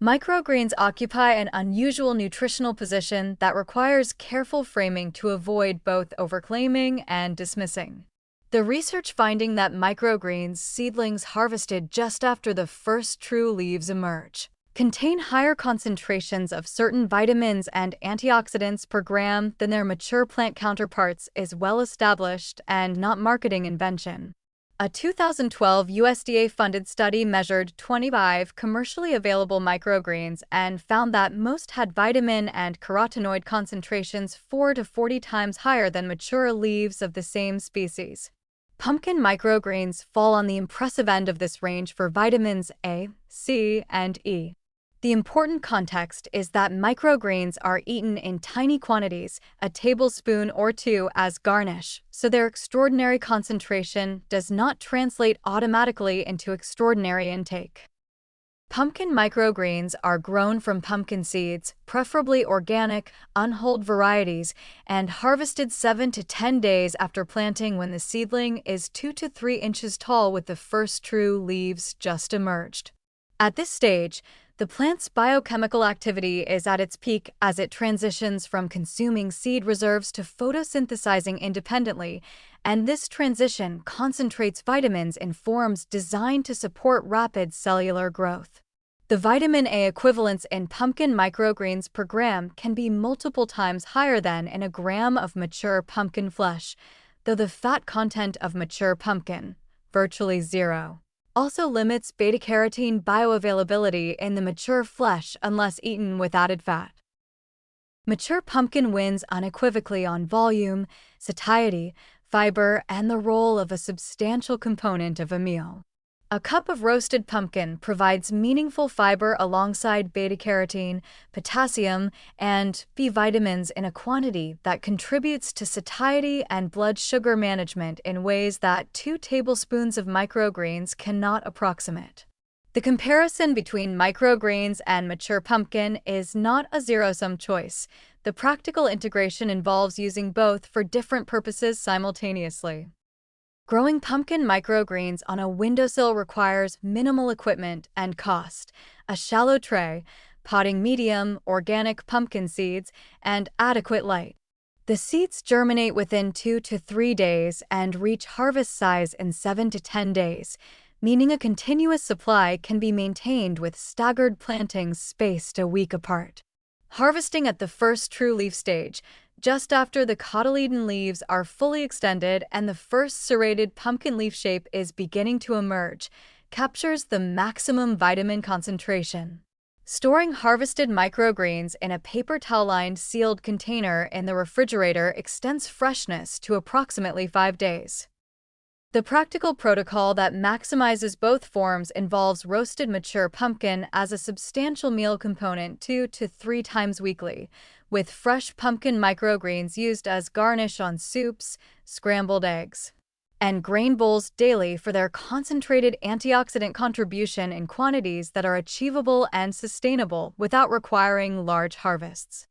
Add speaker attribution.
Speaker 1: Microgreens occupy an unusual nutritional position that requires careful framing to avoid both overclaiming and dismissing. The research finding that microgreens seedlings harvested just after the first true leaves emerge contain higher concentrations of certain vitamins and antioxidants per gram than their mature plant counterparts is well established and not marketing invention. A 2012 USDA-funded study measured 25 commercially available microgreens and found that most had vitamin and carotenoid concentrations 4 to 40 times higher than mature leaves of the same species. Pumpkin microgreens fall on the impressive end of this range for vitamins A, C, and E. The important context is that microgreens are eaten in tiny quantities, a tablespoon or two as garnish, so their extraordinary concentration does not translate automatically into extraordinary intake. Pumpkin microgreens are grown from pumpkin seeds, preferably organic, unhulled varieties, and harvested 7 to 10 days after planting when the seedling is 2 to 3 inches tall with the first true leaves just emerged. At this stage, the plant's biochemical activity is at its peak as it transitions from consuming seed reserves to photosynthesizing independently, and this transition concentrates vitamins in forms designed to support rapid cellular growth. The vitamin A equivalents in pumpkin microgreens per gram can be multiple times higher than in a gram of mature pumpkin flesh, though the fat content of mature pumpkin, virtually zero, also limits beta-carotene bioavailability in the mature flesh unless eaten with added fat. Mature pumpkin wins unequivocally on volume, satiety, fiber, and the role of a substantial component of a meal. A cup of roasted pumpkin provides meaningful fiber alongside beta-carotene, potassium, and B vitamins in a quantity that contributes to satiety and blood sugar management in ways that 2 tablespoons of microgreens cannot approximate. The comparison between microgreens and mature pumpkin is not a zero-sum choice. The practical integration involves using both for different purposes simultaneously. Growing pumpkin microgreens on a windowsill requires minimal equipment and cost: a shallow tray, potting medium, organic pumpkin seeds, and adequate light. The seeds germinate within 2 to 3 days and reach harvest size in 7 to 10 days, meaning a continuous supply can be maintained with staggered plantings spaced a week apart. Harvesting at the first true leaf stage, just after the cotyledon leaves are fully extended and the first serrated pumpkin leaf shape is beginning to emerge, captures the maximum vitamin concentration. Storing harvested microgreens in a paper towel-lined sealed container in the refrigerator extends freshness to approximately 5 days. The practical protocol that maximizes both forms involves roasted mature pumpkin as a substantial meal component 2 to 3 times weekly, with fresh pumpkin microgreens used as garnish on soups, scrambled eggs, and grain bowls daily for their concentrated antioxidant contribution in quantities that are achievable and sustainable without requiring large harvests.